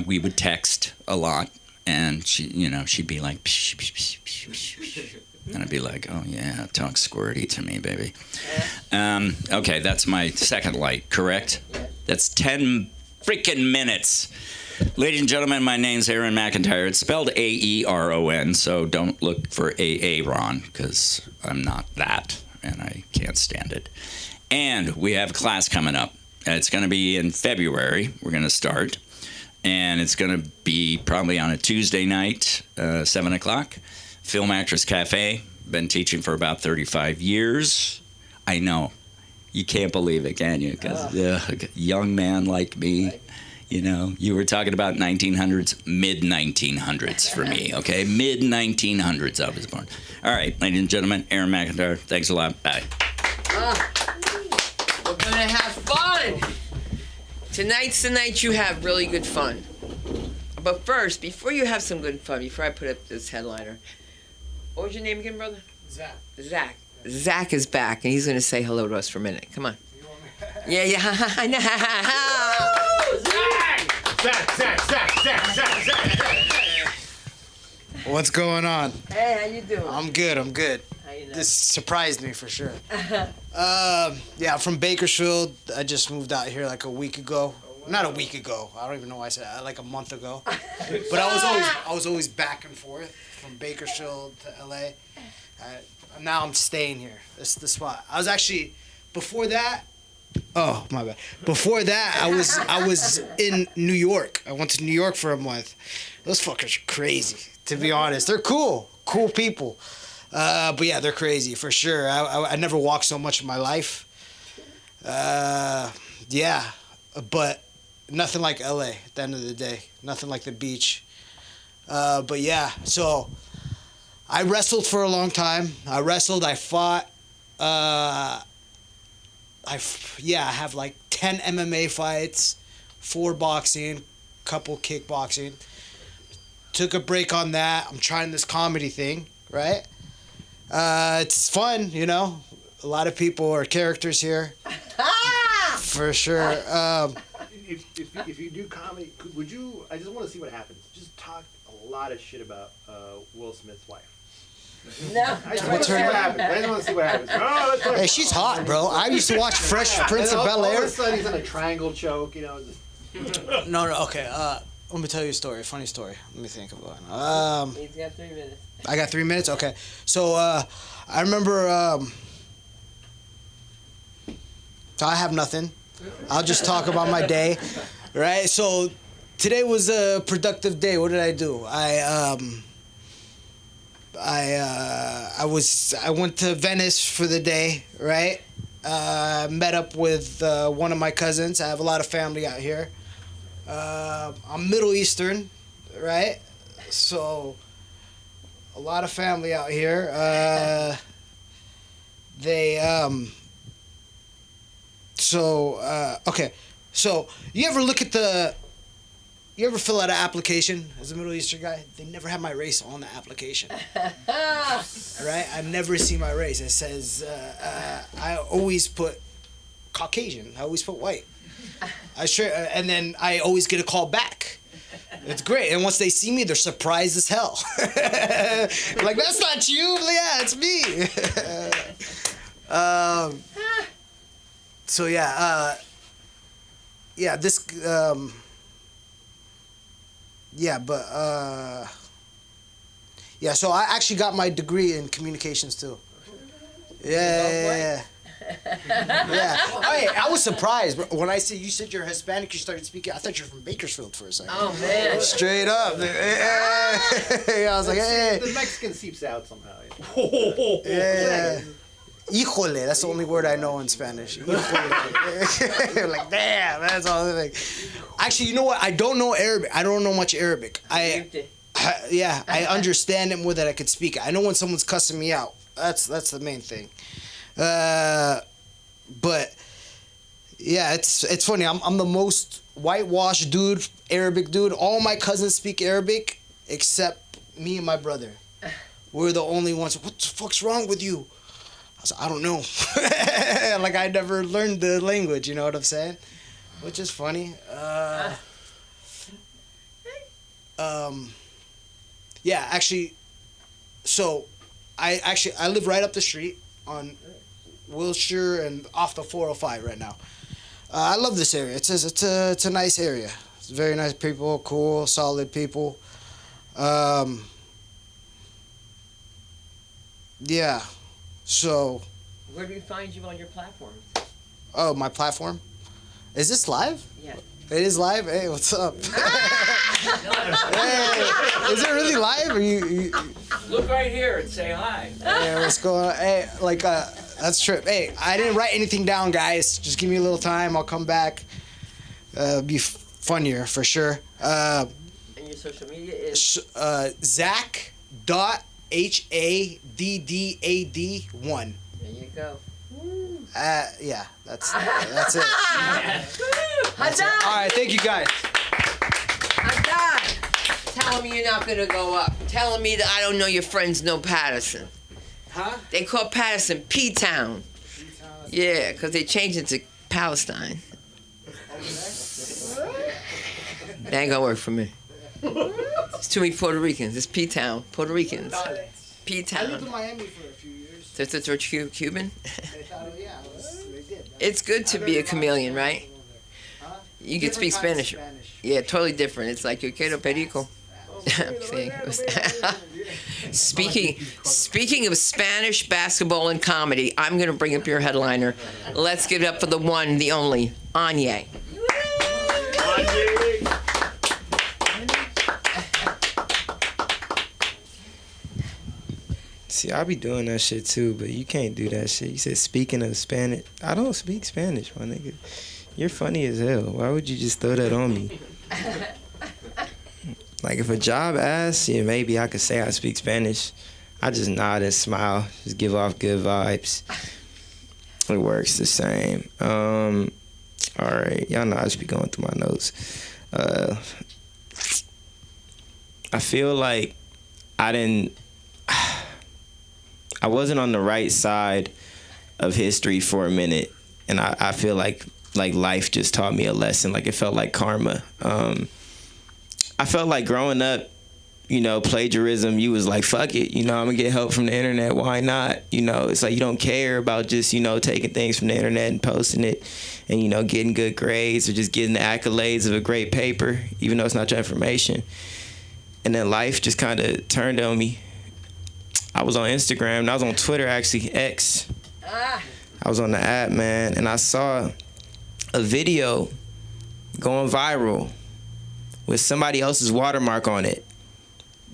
We would text a lot, and she'd be like, psh, psh, psh, psh, psh, psh. And I'd be like, oh yeah, talk squirty to me, baby. Okay, that's my second light, correct? That's 10 freaking minutes. Ladies and gentlemen, my name's Aaron McIntyre. It's spelled A-E-R-O-N, so don't look for A-A-Ron, because I'm not that, and I can't stand it. And we have class coming up. It's going to be in February. We're going to start. And it's going to be probably on a Tuesday night, 7 o'clock. Film Actress Cafe. Been teaching for about 35 years. I know. You can't believe it, can you? Because a young man like me, you know, you were talking about 1900s, mid-1900s for me, okay? Mid-1900s I was born. All right, ladies and gentlemen, Aaron McIntyre, thanks a lot. Bye. We're going to have fun. Tonight's the night you have really good fun. But first, before you have some good fun, before I put up this headliner, what was your name again, brother? Zach. Zach. Zach is back, and he's going to say hello to us for a minute. Come on. You want me? Yeah. I know. Zach. What's going on? Hey, how you doing? I'm good. How you doing? This surprised me for sure. Yeah, I'm from Bakersfield. I just moved out here like a week ago. Not a week ago. I don't even know why I said that. Like a month ago. But I was always back and forth from Bakersfield to LA. Now I'm staying here. This is the spot. I was actually before that. Oh my bad. Before that, I was in New York. I went to New York for a month. Those fuckers are crazy. To be honest, they're cool people. But yeah, they're crazy for sure. I never walked so much in my life. Yeah, but nothing like LA at the end of the day. Nothing like the beach. But yeah, so I wrestled for a long time. I fought. I have like 10 MMA fights, 4 boxing, couple kickboxing. Took a break on that. I'm trying this comedy thing, right? It's fun, you know. A lot of people are characters here, for sure. If you do comedy, would you? I just want to see what happens. Just talk a lot of shit about Will Smith's wife. No. I just want to see what happens. I just want to see what happens. Oh, Hey, she's hot, bro. I used to watch Fresh Prince of Bel All of Air. a sudden, he's on a triangle choke. You know. No, okay. Let me tell you a story. A funny story. Let me think about it. He's got 3 minutes. I got 3 minutes. Okay. So I remember. So I have nothing. I'll just talk about my day, right? So today was a productive day. What did I do? I went to Venice for the day, right? Met up with one of my cousins. I have a lot of family out here. I'm Middle Eastern, right? So a lot of family out here. Okay. So you ever fill out an application as a Middle Eastern guy? They never have my race on the application. Right? I never see my race. It says, I always put Caucasian. I always put white. And then I always get a call back. It's great. And once they see me, they're surprised as hell. Like, that's not you. Yeah, it's me. So yeah, so I actually got my degree in communications too. Yeah. Hey, I was surprised when you said you're Hispanic. You started speaking. I thought you were from Bakersfield for a second. Oh man! Straight up. I was like, hey. The Mexican seeps out somehow. Yeah. Híjole, that's the only word I know in Spanish. Híjole. Like, damn, that's all the thing. Actually, you know what? I don't know Arabic. I don't know much Arabic. I understand it more than I could speak it. I know when someone's cussing me out. That's the main thing. But yeah, it's funny. I'm the most whitewashed dude, Arabic dude. All my cousins speak Arabic except me and my brother. We're the only ones. What the fuck's wrong with you? I was like, I don't know. Like, I never learned the language, you know what I'm saying? Which is funny. Yeah, actually, so I live right up the street on Wilshire and off the 405 right now. I love this area. It's a nice area. It's very nice people, cool, solid people. Yeah. So. Where do we find you on your platforms? Oh, my platform? Is this live? Yeah. It is live? Hey, what's up? Hey, is it really live? Or you Look right here and say hi. Hey, what's going on? Hey, that's trip. Hey, I didn't write anything down, guys. Just give me a little time. I'll come back. Be funnier for sure. And your social media is? Zach.HADDAD1. There you go. Yeah, that's it. Huzzah! All right, thank you guys. Huzzah! Telling me you're not gonna go up. Telling me that I don't know your friends know Patterson. Huh? They call Patterson P-Town. Yeah, because they changed it to Palestine. That ain't gonna work for me. It's too many Puerto Ricans. It's P-Town. Puerto Ricans. I lived P-Town. in Miami for a few years. So it's a Cuban? They thought, they did. It's good to be a chameleon, right? You can speak Spanish. Yeah, totally different. It's like yo quiero perico. I'm kidding. Speaking of Spanish basketball and comedy, I'm gonna bring up your headliner. Let's give it up for the one, the only, Anye. See, I be doing that shit too, but you can't do that shit. You said speaking of Spanish. I don't speak Spanish, my nigga. You're funny as hell. Why would you just throw that on me? Like, if a job asks, yeah, maybe I could say I speak Spanish. I just nod and smile, just give off good vibes. It works the same. All right, y'all know I just be going through my notes. I feel like I wasn't on the right side of history for a minute, and I feel like life just taught me a lesson. Like, it felt like karma. I felt like growing up, plagiarism, you was like, fuck it, I'm gonna get help from the internet, why not? It's like you don't care about just, taking things from the internet and posting it and, getting good grades or just getting the accolades of a great paper, even though it's not your information. And then life just kind of turned on me. I was on Instagram, and I was on Twitter, actually, X. I was on the app, man, and I saw a video going viral with somebody else's watermark on it.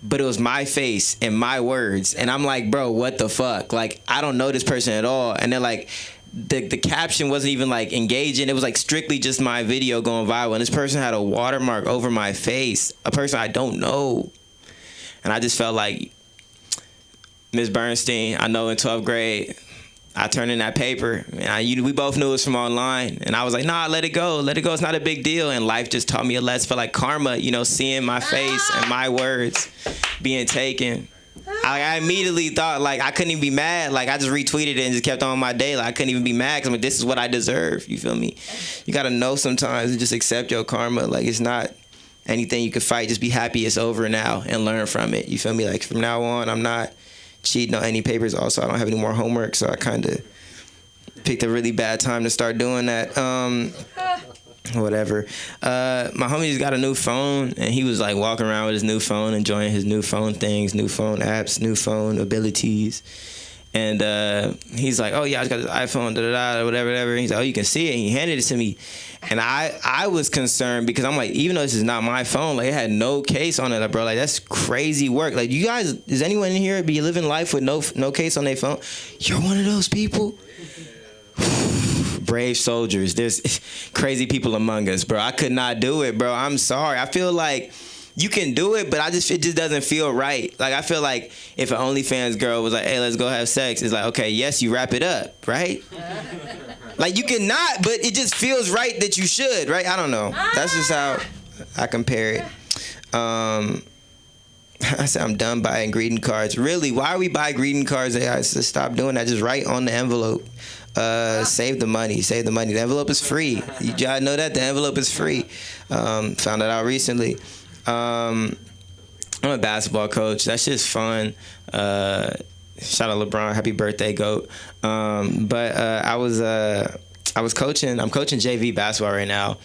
But it was my face and my words. And I'm like, bro, what the fuck? Like, I don't know this person at all. And they're like, the caption wasn't even like engaging. It was like strictly just my video going viral. And this person had a watermark over my face, a person I don't know. And I just felt like, Ms. Bernstein, I know in 12th grade, I turned in that paper, and we both knew it was from online. And I was like, nah, let it go. Let it go. It's not a big deal. And life just taught me a lesson. Felt like karma, seeing my face and my words being taken. I immediately thought, like, I couldn't even be mad. Like, I just retweeted it and just kept on my day. Like, I couldn't even be mad because I'm like, this is what I deserve. You feel me? You got to know sometimes and just accept your karma. Like, it's not anything you can fight. Just be happy it's over now and learn from it. You feel me? Like, from now on, I'm not cheating on any papers. Also, I don't have any more homework, so I kind of picked a really bad time to start doing that. Whatever. My homie just got a new phone, and he was like walking around with his new phone, enjoying his new phone things, new phone apps, new phone abilities. And he's like, oh yeah, I just got this iPhone, whatever. He's like, oh, you can see it. And he handed it to me. And I was concerned because I'm like, even though this is not my phone, like, it had no case on it, like, bro. Like, that's crazy work. Like, you guys, is anyone in here be living life with no case on their phone? You're one of those people? Brave soldiers. There's crazy people among us, bro. I could not do it, bro. I'm sorry. I feel like you can do it, but it just doesn't feel right. Like, I feel like if an OnlyFans girl was like, hey, let's go have sex, it's like, okay, yes, you wrap it up, right? Like, you cannot, but it just feels right that you should, right? I don't know. That's just how I compare it. I said I'm done buying greeting cards. Really, why are we buying greeting cards? I said stop doing that. Just write on the envelope. Save the money. Save the money. The envelope is free. You gotta know that the envelope is free. Found that out recently. I'm a basketball coach. That shit's fun. Shout out LeBron. Happy birthday, GOAT. But I was coaching. I'm coaching JV basketball right now.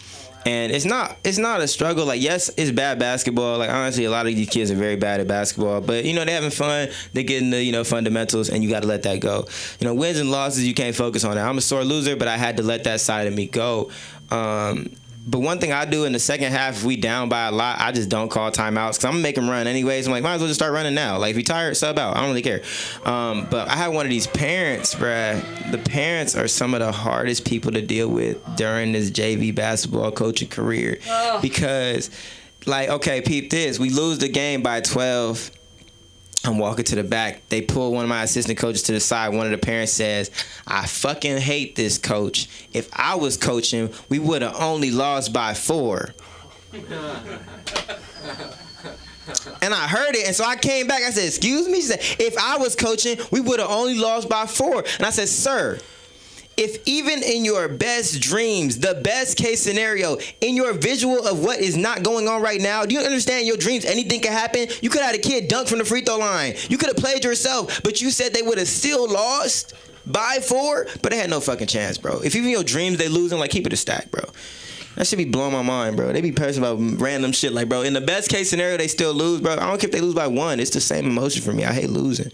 And it's not a struggle. Like, yes, it's bad basketball. Like, honestly, a lot of these kids are very bad at basketball. But, they're having fun. They're getting the, fundamentals, and you got to let that go. Wins and losses, you can't focus on that. I'm a sore loser, but I had to let that side of me go. But one thing I do in the second half, if we down by a lot, I just don't call timeouts because I'm going to make them run anyways. I'm like, might as well just start running now. Like, if you're tired, sub out. I don't really care. But I had one of these parents, bruh. The parents are some of the hardest people to deal with during this JV basketball coaching career. Oh. Because, like, okay, peep this. We lose the game by 12. I'm walking to the back. They pull one of my assistant coaches to the side. One of the parents says, I fucking hate this coach. If I was coaching, we would have only lost by 4. And I heard it, and so I came back. I said, excuse me? She said, if I was coaching, we would have only lost by 4. And I said, sir, if even in your best dreams, the best case scenario, in your visual of what is not going on right now, do you understand your dreams? Anything can happen. You could have had a kid dunk from the free throw line. You could have played yourself, but you said they would have still lost by 4, but they had no fucking chance, bro. If even your dreams they losing, like, keep it a stack, bro. That should be blowing my mind, bro. They be pressing about random shit, like, bro, in the best case scenario, they still lose, bro. I don't care if they lose by 1. It's the same emotion for me. I hate losing.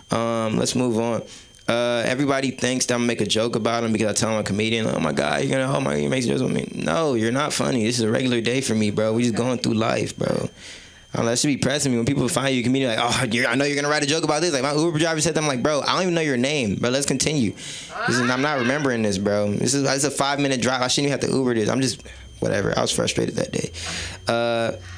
Let's move on. Everybody thinks that I'm gonna make a joke about him because I tell him I'm a comedian. Like, oh my God, you make jokes with me. No, you're not funny. This is a regular day for me, bro. We just going through life, bro. That should be pressing me when people find you a comedian like, oh, I know you're gonna write a joke about this. Like, my Uber driver said that. I'm like, bro, I don't even know your name, bro. Let's continue. I'm not remembering this, bro. It's a 5-minute drive. I shouldn't even have to Uber this. I'm just whatever. I was frustrated that day.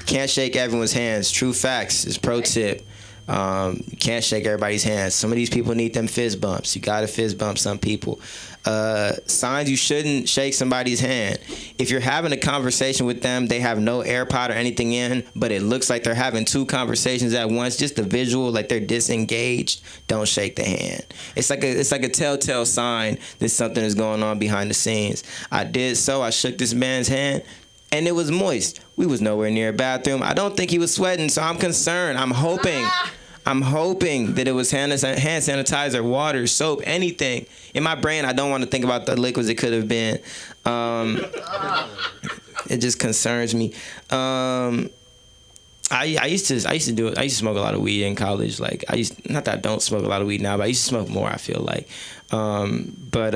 Can't shake everyone's hands. True facts is pro tip. You can't shake everybody's hands. Some of these people need them fist bumps. You gotta fist bump some people. Signs you shouldn't shake somebody's hand. If you're having a conversation with them, they have no AirPod or anything in, but it looks like they're having 2 conversations at once. Just the visual, like they're disengaged. Don't shake the hand. It's like a telltale sign that something is going on behind the scenes. I did so. I shook this man's hand, and it was moist. We was nowhere near a bathroom. I don't think he was sweating, so I'm concerned. I'm hoping that it was hand sanitizer, water, soap, anything. In my brain, I don't want to think about the liquids it could have been. It just concerns me. I used to do it. I used to smoke a lot of weed in college. Like, not that I don't smoke a lot of weed now, but I used to smoke more, I feel like. But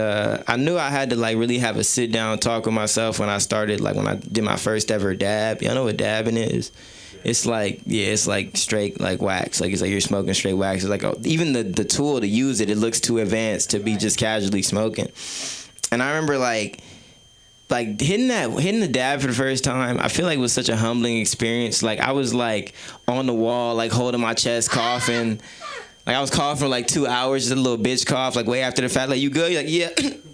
I knew I had to, like, really have a sit down talk with myself when I started, like, when I did my first ever dab. Y'all know what dabbing is? It's like, it's like straight, like, wax. Like, it's like you're smoking straight wax. It's like, even the tool to use it looks too advanced to be just casually smoking. And I remember, like hitting the dab for the first time, I feel like it was such a humbling experience. Like, I was, like, on the wall, like, holding my chest, coughing. Like, I was coughing for, like, 2 hours, just a little bitch cough, like, way after the fact. Like, you good? You're like, yeah,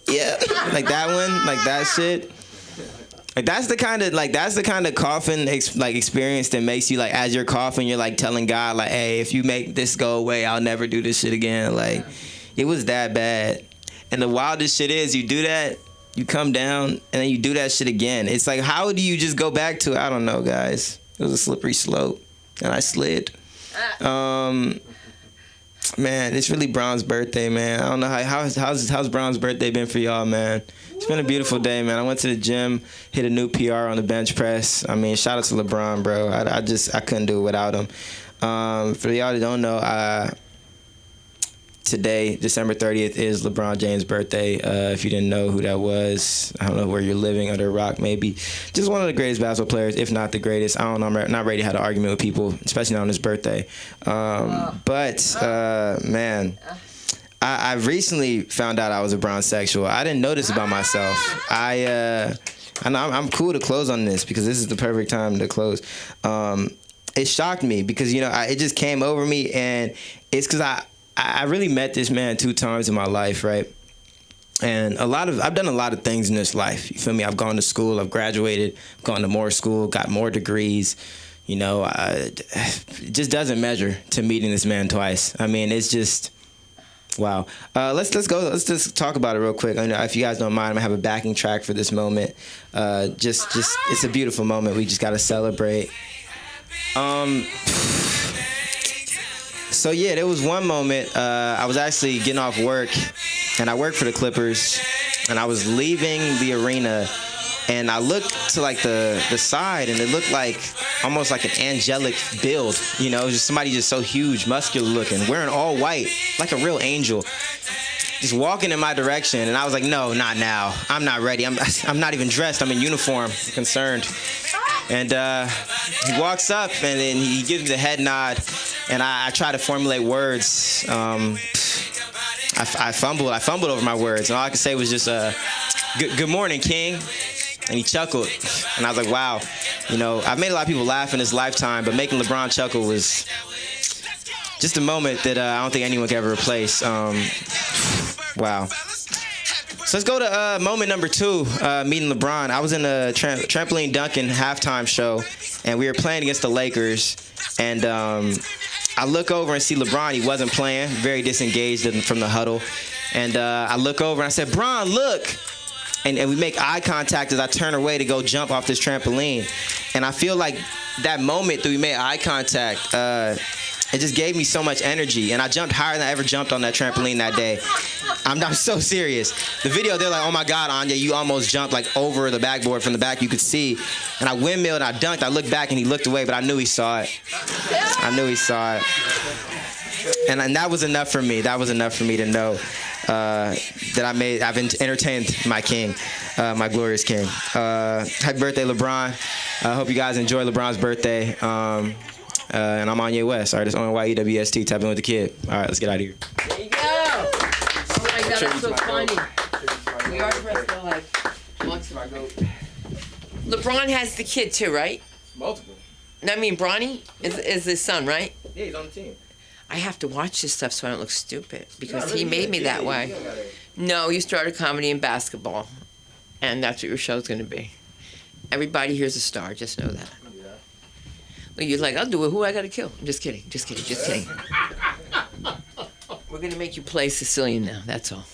yeah. Like, that one, like, that shit. Like, that's the kind of coughing experience that makes you, like, as you're coughing, you're, like, telling God, like, hey, if you make this go away, I'll never do this shit again. Like, it was that bad. And the wildest shit is, you do that, you come down, and then you do that shit again. It's like, how do you just go back to it? I don't know, guys. It was a slippery slope, and I slid. Man, it's really Braun's birthday, man. I don't know how's Braun's birthday been for y'all, man. It's been a beautiful day, man. I went to the gym, hit a new PR on the bench press. I mean, shout out to LeBron, bro. I couldn't do it without him. For y'all that don't know, today, December 30th, is LeBron James' birthday. If you didn't know who that was, I don't know where you're living, under a rock maybe. Just one of the greatest basketball players, if not the greatest. I don't know, I'm not ready to have an argument with people, especially not on his birthday. Man, I recently found out I was a brownsexual. I didn't know this about myself. I'm cool to close on this because this is the perfect time to close. It shocked me because, it just came over me, and it's because I really met this man 2 times in my life, right? And I've done a lot of things in this life. You feel me? I've gone to school, I've graduated, gone to more school, got more degrees. It just doesn't measure to meeting this man twice. I mean, it's just, wow. Let's just talk about it real quick. If you guys don't mind, I'm gonna have a backing track for this moment. It's a beautiful moment. We just gotta celebrate. So yeah, there was one moment, I was actually getting off work, and I work for the Clippers, and I was leaving the arena, And I looked to like the side, and it looked like almost like an angelic build. You know, just somebody just so huge, muscular looking, wearing all white, like a real angel, just walking in my direction. And I was like, no, not now. I'm not ready. I'm not even dressed. I'm in uniform. I'm concerned. And he walks up, and then he gives me the head nod, and I try to formulate words. I fumbled over my words, and all I could say was just, good morning, King. And he chuckled, and I was like, wow. You know, I've made a lot of people laugh in this lifetime, but making LeBron chuckle was just a moment that I don't think anyone can ever replace. Wow. So let's go to moment number 2, meeting LeBron. I was in a trampoline dunking halftime show, and we were playing against the Lakers, and I look over and see LeBron. He wasn't playing, very disengaged from the huddle. And I look over and I said, Bron, look. And we make eye contact as I turn away to go jump off this trampoline. And I feel like that moment that we made eye contact, it just gave me so much energy. And I jumped higher than I ever jumped on that trampoline that day. I'm so serious. The video, they're like, oh my God, Anya, you almost jumped like over the backboard from the back. You could see. And I windmilled and I dunked. I looked back and he looked away, but I knew he saw it. I knew he saw it. And that was enough for me. That was enough for me to know that I've entertained my king, my glorious king. Happy birthday, LeBron. I hope you guys enjoy LeBron's birthday. And I'm Kanye West. All right, it's ONYEWST. Tap in with the kid. All right, let's get out of here. There you go. Oh my God, that's so funny. We are dressed alike. LeBron has the kid too, right? Multiple. I mean, Bronny is his son, right? Yeah, he's on the team. I have to watch this stuff so I don't look stupid because he made me that way. No, you started comedy and basketball, and that's what your show's going to be. Everybody here's a star. Just know that. Well, you're like, I'll do it. Who I got to kill? I'm just kidding. Just kidding. Just kidding. We're going to make you play Sicilian now. That's all.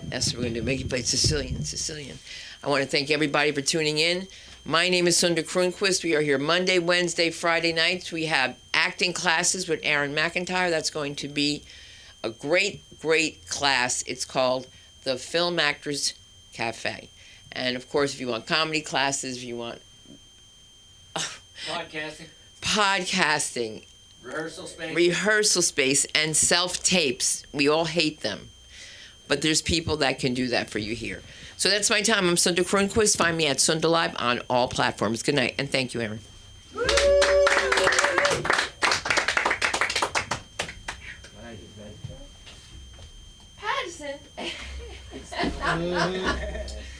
That's what we're going to do. Make you play Sicilian. Sicilian. I want to thank everybody for tuning in. My name is Sunda Kronquist. We are here Monday, Wednesday, Friday nights. We have acting classes with Aaron McIntyre. That's going to be a great, great class. It's called the Film Actors Cafe. And, of course, if you want comedy classes, if you want podcasting, rehearsal space, and self-tapes. We all hate them. But there's people that can do that for you here. So that's my time. I'm Sunda Kronquist. Find me at Sunda Live on all platforms. Good night, and thank you, Aaron. Patterson.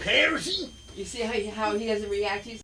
Patterson. You see how he doesn't react?